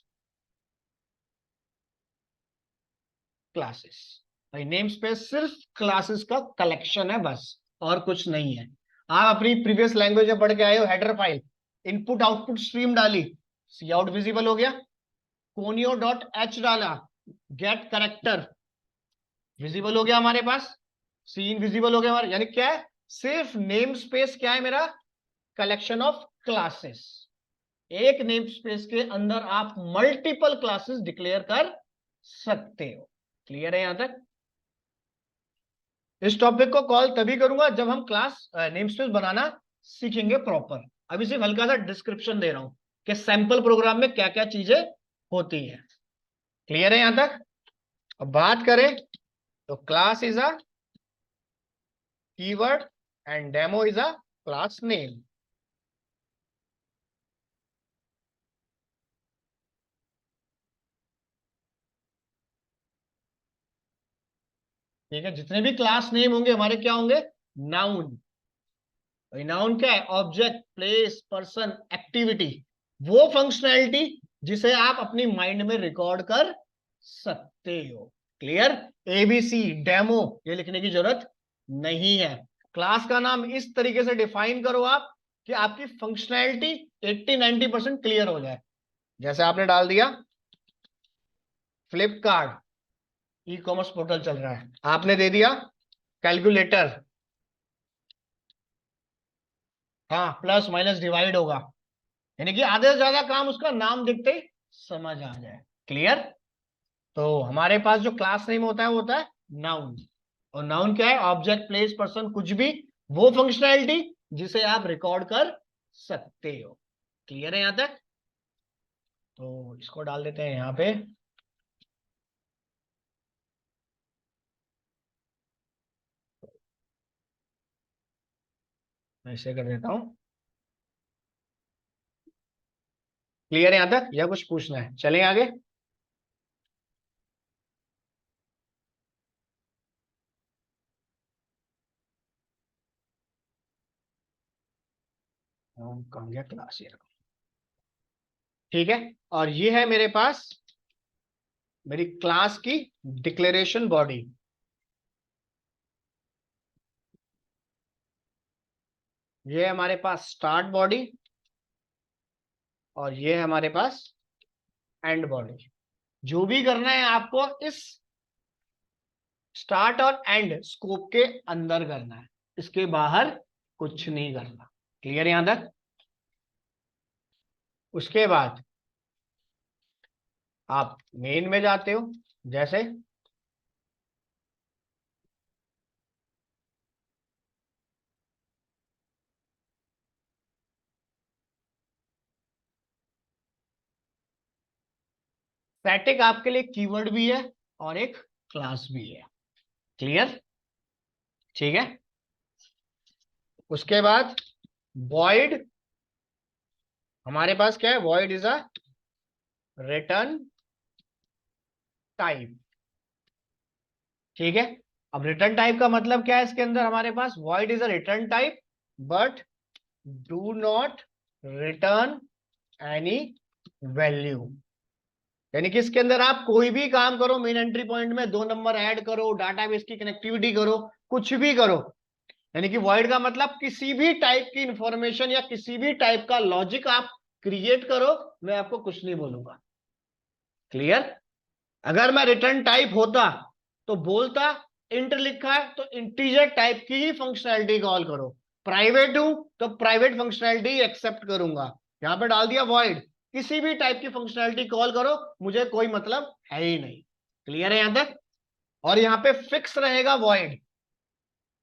classes. भाई नेम स्पेस सिर्फ क्लासेस का कलेक्शन है बस, और कुछ नहीं है। आप अपनी प्रीवियस लैंग्वेज में पढ़ के आए हो, header file, input output stream डाली, सी आउट विजिबल हो गया, कोनियो डॉट एच डाला, गेट करेक्टर विजिबल हो गया हमारे पास, सीन विजिबल हो गया हमारे, यानी क्या है, सिर्फ नेम स्पेस क्या है मेरा, कलेक्शन ऑफ क्लासेस। एक नेम स्पेस के अंदर आप मल्टीपल क्लासेस डिक्लेयर कर सकते हो। क्लियर है यहां तक? इस टॉपिक को कॉल तभी करूंगा जब हम क्लास नेम स्पेस बनाना सीखेंगे प्रॉपर। अभी सिर्फ हल्का सा डिस्क्रिप्शन दे रहा हूं कि सैंपल प्रोग्राम में क्या क्या चीजें होती है। क्लियर है यहां तक? अब बात करें तो class is a keyword and demo is a class name. ठीक है, जितने भी क्लास नेम होंगे हमारे क्या होंगे, नाउन। नाउन क्या है, ऑब्जेक्ट, प्लेस, पर्सन, एक्टिविटी, वो फंक्शनैलिटी जिसे आप अपनी माइंड में रिकॉर्ड कर सकते हो। क्लियर? एबीसी डेमो ये लिखने की जरूरत नहीं है। क्लास का नाम इस तरीके से डिफाइन करो आप कि आपकी फंक्शनैलिटी 80-90% क्लियर हो जाए। जैसे आपने डाल दिया फ्लिपकार्ट, ई कॉमर्स पोर्टल चल रहा है, आपने दे दिया कैलकुलेटर, हाँ प्लस माइनस डिवाइड होगा, यानी कि आधे से ज्यादा काम उसका नाम देखते ही समझ आ जाए। क्लियर? तो हमारे पास जो क्लास नेम होता है वो होता है नाउन। और नाउन क्या है, ऑब्जेक्ट, प्लेस, पर्सन, कुछ भी, वो फंक्शनैलिटी जिसे आप रिकॉर्ड कर सकते हो। क्लियर है यहां तक? तो इसको डाल देते हैं यहां पे, मैं ऐसे कर देता हूं। क्लियर है यहां तक या कुछ पूछना है? चलें आगे। कहाँ गया क्लास, ये रखो। ठीक है, और ये है मेरे पास मेरी क्लास की डिक्लेरेशन बॉडी। ये है हमारे पास स्टार्ट बॉडी, और ये है हमारे पास एंड बॉडी। जो भी करना है आपको इस स्टार्ट और एंड स्कोप के अंदर करना है, इसके बाहर कुछ नहीं करना। क्लियर यहां तक? उसके बाद आप मेन में जाते हो, जैसे स्टैटिक आपके लिए कीवर्ड भी है और एक क्लास भी है। क्लियर? ठीक है, उसके बाद void, हमारे पास क्या है, void is a return type. ठीक है, अब रिटर्न टाइप का मतलब क्या है, इसके अंदर हमारे पास void is a return type but do not return any value. यानी कि इसके अंदर आप कोई भी काम करो, मेन एंट्री पॉइंट में 2 नंबर ऐड करो, डाटाबेस की कनेक्टिविटी करो, कुछ भी करो, यानी कि void का मतलब किसी भी टाइप की इंफॉर्मेशन या किसी भी टाइप का लॉजिक आप क्रिएट करो, मैं आपको कुछ नहीं बोलूंगा। क्लियर? अगर मैं रिटर्न टाइप होता तो बोलता इंट लिखा है तो इंटीजर टाइप की ही फंक्शनैलिटी कॉल करो, प्राइवेट हूं तो प्राइवेट फंक्शनैलिटी एक्सेप्ट करूंगा। यहां पे डाल दिया void, किसी भी टाइप की फंक्शनैलिटी कॉल करो, मुझे कोई मतलब है ही नहीं। क्लियर है यहां तक? और यहां पे फिक्स रहेगा void।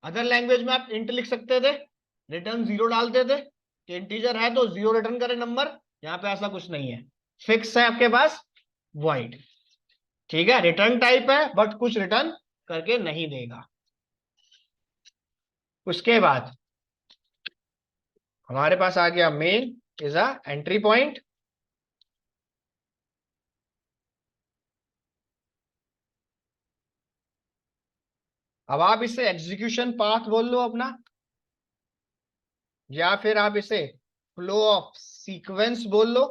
अदर लैंग्वेज में आप इंट लिख सकते थे, रिटर्न 0 डालते थे कि इंटीजर है तो 0 रिटर्न करे नंबर, यहां पे ऐसा कुछ नहीं है, फिक्स है आपके पास void। ठीक है, रिटर्न टाइप है बट कुछ रिटर्न करके नहीं देगा। उसके बाद हमारे पास आ गया main is a entry point. अब आप इसे एग्जीक्यूशन पाथ बोल लो अपना, या फिर आप इसे फ्लो ऑफ सीक्वेंस बोल लो।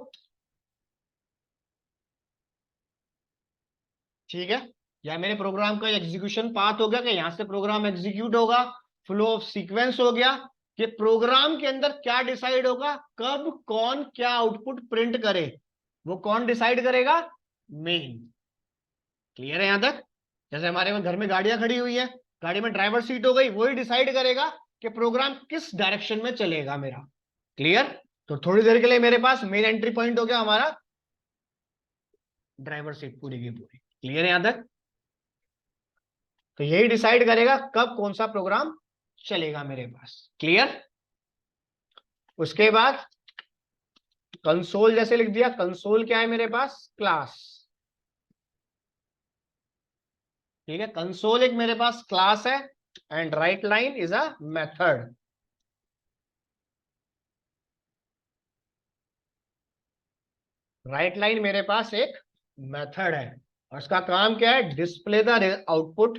ठीक है, या मेरे प्रोग्राम का एग्जीक्यूशन पाथ हो गया कि यहां से प्रोग्राम एग्जीक्यूट होगा, फ्लो ऑफ सीक्वेंस हो गया कि प्रोग्राम के अंदर क्या डिसाइड होगा, कब कौन क्या आउटपुट प्रिंट करे, वो कौन डिसाइड करेगा, मेन। क्लियर है यहां तक? जैसे हमारे घर में गाड़ियां खड़ी हुई है, गाड़ी में ड्राइवर सीट हो गई, वही डिसाइड करेगा कि प्रोग्राम किस डायरेक्शन में चलेगा मेरा। क्लियर? तो थोड़ी देर के लिए मेरे पास मेन एंट्री पॉइंट हो गया हमारा ड्राइवर सीट पूरी की पूरी। क्लियर है यहां तक? तो यही डिसाइड करेगा कब कौन सा प्रोग्राम चलेगा मेरे पास। क्लियर? उसके बाद कंसोल जैसे लिख दिया, कंसोल क्या है मेरे पास, क्लास। ठीक है, कंसोल एक मेरे पास क्लास है and right line is a method. Right line मेरे पास एक मेथड है और उसका काम क्या है, डिस्प्ले द आउटपुट।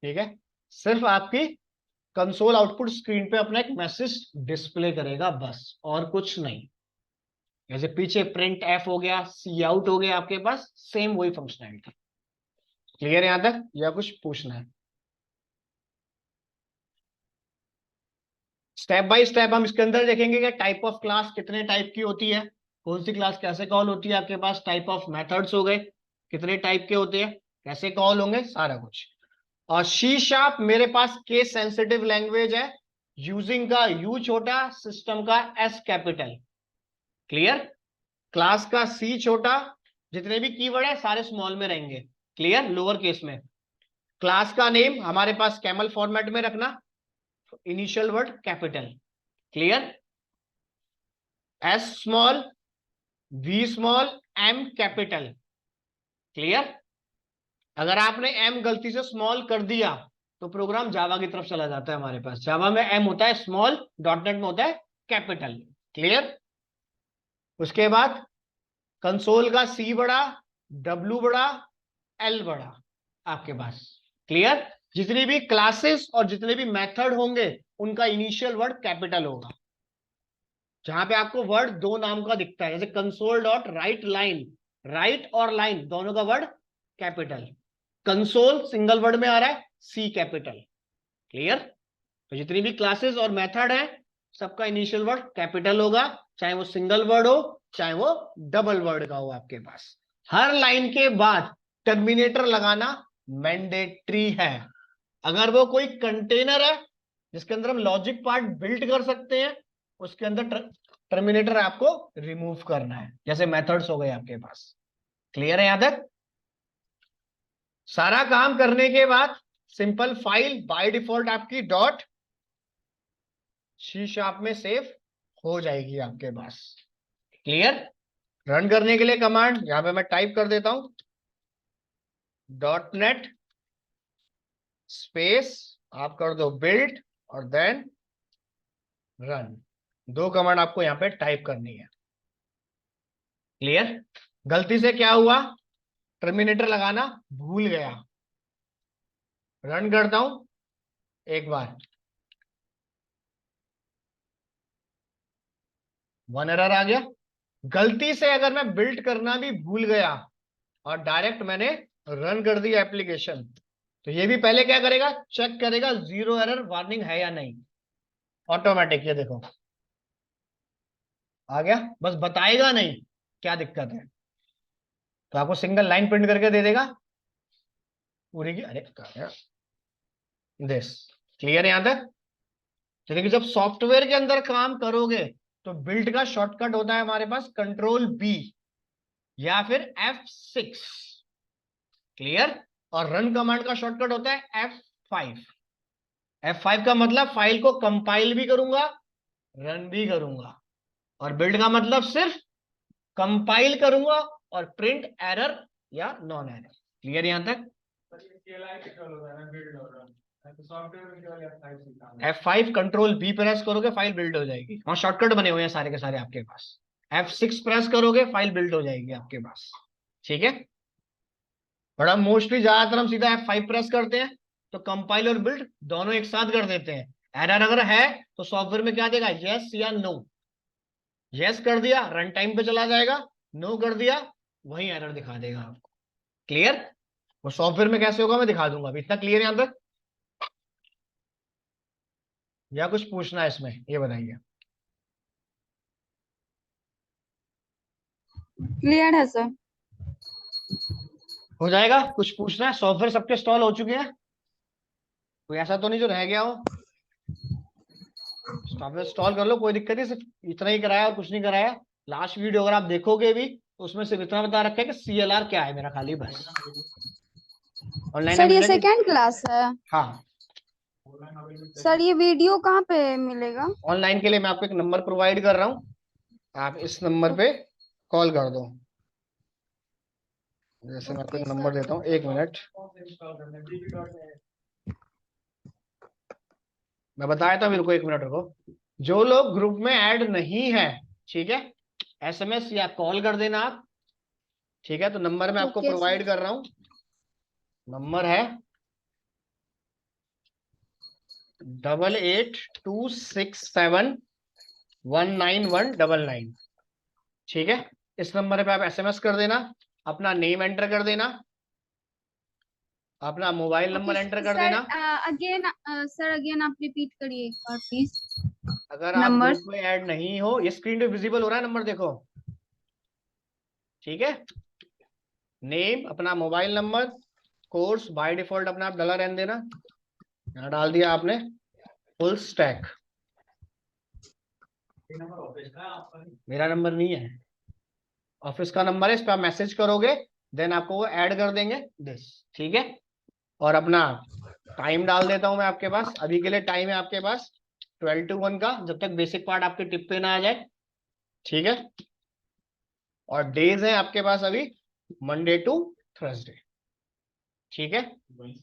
ठीक है, सिर्फ आपकी कंसोल आउटपुट स्क्रीन पे अपना एक मैसेज डिस्प्ले करेगा बस, और कुछ नहीं। जैसे पीछे प्रिंट एफ हो गया, सी आउट हो गया, आपके पास सेम वही फंक्शनैलिटी। क्लियर है यहां तक, या कुछ पूछना है? स्टेप बाय स्टेप हम इसके अंदर देखेंगे कि टाइप ऑफ क्लास कितने टाइप की होती है, कौन सी क्लास कैसे कॉल होती है, आपके पास टाइप ऑफ मेथड्स हो गए कितने टाइप के होते हैं, कैसे कॉल होंगे, सारा कुछ। और सी शार्प मेरे पास केस सेंसिटिव लैंग्वेज है, यूजिंग का यू छोटा, सिस्टम का एस कैपिटल। क्लियर? क्लास का सी छोटा, जितने भी कीवर्ड है सारे स्मॉल में रहेंगे। क्लियर? लोअर केस में। क्लास का नेम हमारे पास कैमल फॉर्मेट में रखना, initial word capital. Clear? S small, V small, M capital. Clear? अगर आपने एम गलती से स्मॉल कर दिया तो प्रोग्राम जावा की तरफ चला जाता है। हमारे पास जावा में एम होता है स्मॉल, डॉट नेट में होता है कैपिटल। क्लियर? उसके बाद कंसोल का सी बड़ा, डब्ल्यू बड़ा, एल बड़ा आपके पास। क्लियर? जितनी भी क्लासेस और जितने भी मेथड होंगे उनका इनिशियल वर्ड कैपिटल होगा। जहां पे आपको वर्ड दो नाम का दिखता है, जैसे console dot write line, right और लाइन दोनों का word capital, console single word में आ रहा है, सी कैपिटल। क्लियर? तो जितनी भी क्लासेस और मेथड है सबका इनिशियल वर्ड कैपिटल होगा, चाहे वो सिंगल वर्ड हो चाहे वो डबल वर्ड का हो। आपके पास हर लाइन के बाद टर्मिनेटर लगाना मैंडेटरी है। अगर वो कोई कंटेनर है जिसके अंदर हम लॉजिक पार्ट बिल्ड कर सकते हैं, उसके अंदर टर्मिनेटर आपको रिमूव करना है, जैसे मेथड्स हो गए आपके पास। क्लियर है यहां तक? सारा काम करने के बाद सिंपल फाइल बाय डिफॉल्ट आपकी डॉट सी शार्प में सेव हो जाएगी आपके पास। क्लियर? रन करने के लिए कमांड यहां पे मैं टाइप कर देता हूं, डॉट नेट स्पेस, आप कर दो बिल्ड और देन रन। दो कमांड आपको यहां पे टाइप करनी है। क्लियर? गलती से क्या हुआ, टर्मिनेटर लगाना भूल गया, रन करता हूं एक बार, वन एरर आ गया। गलती से अगर मैं बिल्ड करना भी भूल गया और डायरेक्ट मैंने रन कर दिया एप्लीकेशन, तो ये भी पहले क्या करेगा, चेक करेगा जीरो एरर वार्निंग है या नहीं। ऑटोमेटिक ये देखो आ गया, बस बताएगा नहीं क्या दिक्कत है, तो आपको सिंगल लाइन प्रिंट करके दे देगा पूरी की। अरे दिस। क्लियर है यहां तक? तो देखिए जब सॉफ्टवेयर के अंदर काम करोगे तो बिल्ड का शॉर्टकट होता है हमारे पास कंट्रोल बी या फिर F6। क्लियर? और रन कमांड का शॉर्टकट होता है F5। F5 का मतलब फाइल को कंपाइल भी करूंगा, रन भी करूंगा, और बिल्ड का मतलब सिर्फ कंपाइल करूंगा और प्रिंट एरर या नॉन एरर। क्लियर यहां तक? F5 कंट्रोल बी प्रेस करोगे फाइल बिल्ड हो जाएगी, वहां शॉर्टकट बने हुए हैं सारे के सारे आपके पास। F6 प्रेस करोगे फाइल बिल्ड हो जाएगी आपके पास। ठीक है, बड़ा मोस्टली ज्यादातर हम सीधा F5 प्रेस करते हैं, तो कंपाइल और बिल्ड दोनों एक साथ कर देते हैं। एरर अगर है तो सॉफ्टवेयर में क्या देगा, यस या नो। यस कर दिया रन टाइम पे चला जाएगा, नो कर दिया वही एरर दिखा देगा आपको। क्लियर? वो सॉफ्टवेयर में कैसे होगा मैं दिखा दूंगा। अभी इतना क्लियर यहां तक, या कुछ पूछना है इसमें, ये बताइए। क्लियर है सर। हो जाएगा? कुछ पूछना है? सॉफ्टवेयर सबके इंस्टॉल हो चुके हैं? कोई ऐसा तो नहीं जो रह गया हो? सॉफ्टवेयर इंस्टॉल कर लो, कोई दिक्कत नहीं। सिर्फ इतना ही कराया और कुछ नहीं कराया। लास्ट वीडियो अगर आप देखोगे भी तो उसमें सिर्फ इतना बता रखा है कि CLR क्या है मेरा, खाली बस। ऑनलाइन सर ये मिलेगी? सेकेंड क्लास है। हाँ, सर ये वीडियो कहाँ पे मिलेगा? ऑनलाइन के लिए मैं आपको एक नंबर प्रोवाइड कर रहा हूँ, आप इस नंबर पे कॉल कर दो। जैसे मैं आपको एक नंबर देता हूँ, 1 मिनट मैं बताया था, मेरे को 1 मिनट रुको। जो लोग ग्रुप में ऐड नहीं है, ठीक है, SMS या कॉल कर देना आप, ठीक है। तो नंबर मैं आपको ओके प्रोवाइड सर। कर रहा हूँ, नंबर है 8826719199, ठीक है। इस नंबर पे आप SMS कर देना, अपना नेम एंटर कर देना, अपना मोबाइल ओके नंबर एंटर कर सर, देना। अगेन सर अगेन आप रिपीट करिए एक बार प्लीज। अगर आप नंबर। ग्रुप में ऐड नहीं हो, ये स्क्रीन पे विजिबल हो रहा है नंबर, देखो, ठीक है। नेम, अपना mobile number, course by default अपना आप डला रहने देना, यहाँ डाल दिया आपने फुल स्टैक। मेरा नंबर नहीं है, ऑफिस का नंबर है, इस पर आप मैसेज करोगे, देन आपको वो ऐड कर देंगे दिस, ठीक है। और अपना टाइम डाल देता हूं मैं आपके पास, अभी के लिए टाइम है आपके पास 12 to 1 का, जब तक बेसिक पार्ट आपके टिप पे ना आ जाए, ठीक है। और डेज है आपके पास अभी मंडे टू थर्सडे, ठीक है। वहीं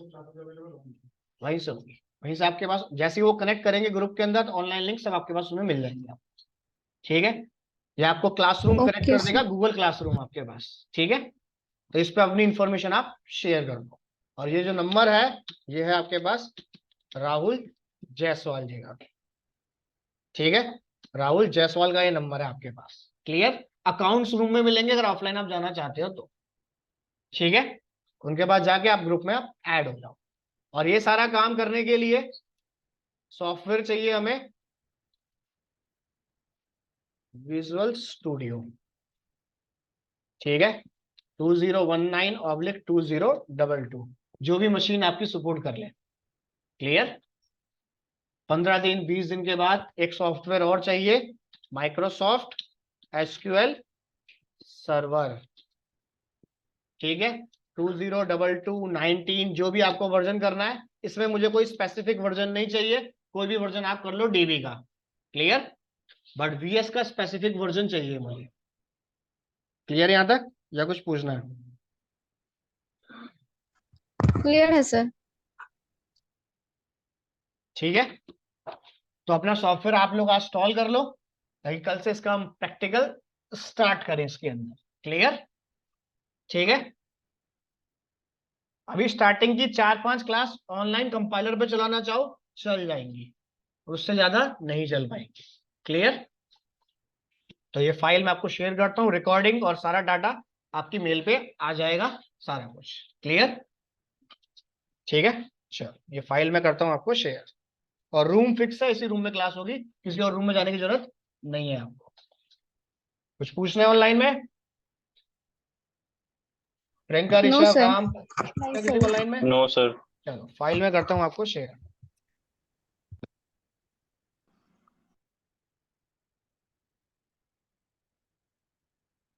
से होगी, वहीं से आपके पास जैसे ही वो कनेक्ट करेंगे ग्रुप के अंदर, तो ऑनलाइन लिंक सब आपके पास उसमें मिल जाएंगे आपको, ठीक है। ये आपको क्लासरूम कनेक्ट ओके कर देगा, सर। गूगल क्लासरूम आपके पास, ठीक है। तो इस पे अपनी इंफॉर्मेशन आप शेयर कर दो। और ये जो नंबर है, ये है आपके पास राहुल जायसवाल जी का, ठीक है। राहुल जायसवाल का ये नंबर है आपके पास। क्लियर? अकाउंट्स रूम में मिलेंगे अगर ऑफलाइन आप जाना चाहते हो तो, ठीक है। उनके बाद जाके आप ग्रुप में आप ऐड हो जाओ। और ये सारा काम करने के लिए सॉफ्टवेयर चाहिए हमें विजुअल स्टूडियो, ठीक है। 2019/2022, जो भी मशीन आपकी सपोर्ट कर ले। क्लियर? 15 दिन 20 दिन के बाद एक सॉफ्टवेयर और चाहिए, माइक्रोसॉफ्ट SQL सर्वर, ठीक है। 202219 जो भी आपको वर्जन करना है, इसमें मुझे कोई स्पेसिफिक वर्जन नहीं चाहिए, कोई भी वर्जन आप कर लो DB का। क्लियर? बट VS का स्पेसिफिक वर्जन चाहिए मुझे। क्लियर यहां तक, या कुछ पूछना है? क्लियर है सर। ठीक है। तो अपना सॉफ्टवेयर आप लोग आज इंस्टॉल कर लो, ताकि कल से इसका हम प्रैक्टिकल स्टार्ट करें इसके अंदर। क्लियर? ठीक है। अभी स्टार्टिंग की 4-5 क्लास ऑनलाइन कंपाइलर पे चलाना चाहो चल जाएंगी, उससे ज्यादा नहीं चल पाएंगी। क्लियर? तो ये फाइल मैं आपको शेयर करता हूँ, रिकॉर्डिंग और सारा डाटा आपकी मेल पे आ जाएगा, सारा कुछ। क्लियर? ठीक है, चलो ये फाइल मैं करता हूँ आपको शेयर। और रूम फिक्स है, इसी रूम में क्लास होगी, किसी और रूम में जाने की जरूरत नहीं है आपको। कुछ पूछना है ऑनलाइन में? Priyanka, no Rishabh, sir. राम, कुछ पूछना है किसी को ऑनलाइन में? No sir. चलो फाइल में करता हूँ आपको शेयर।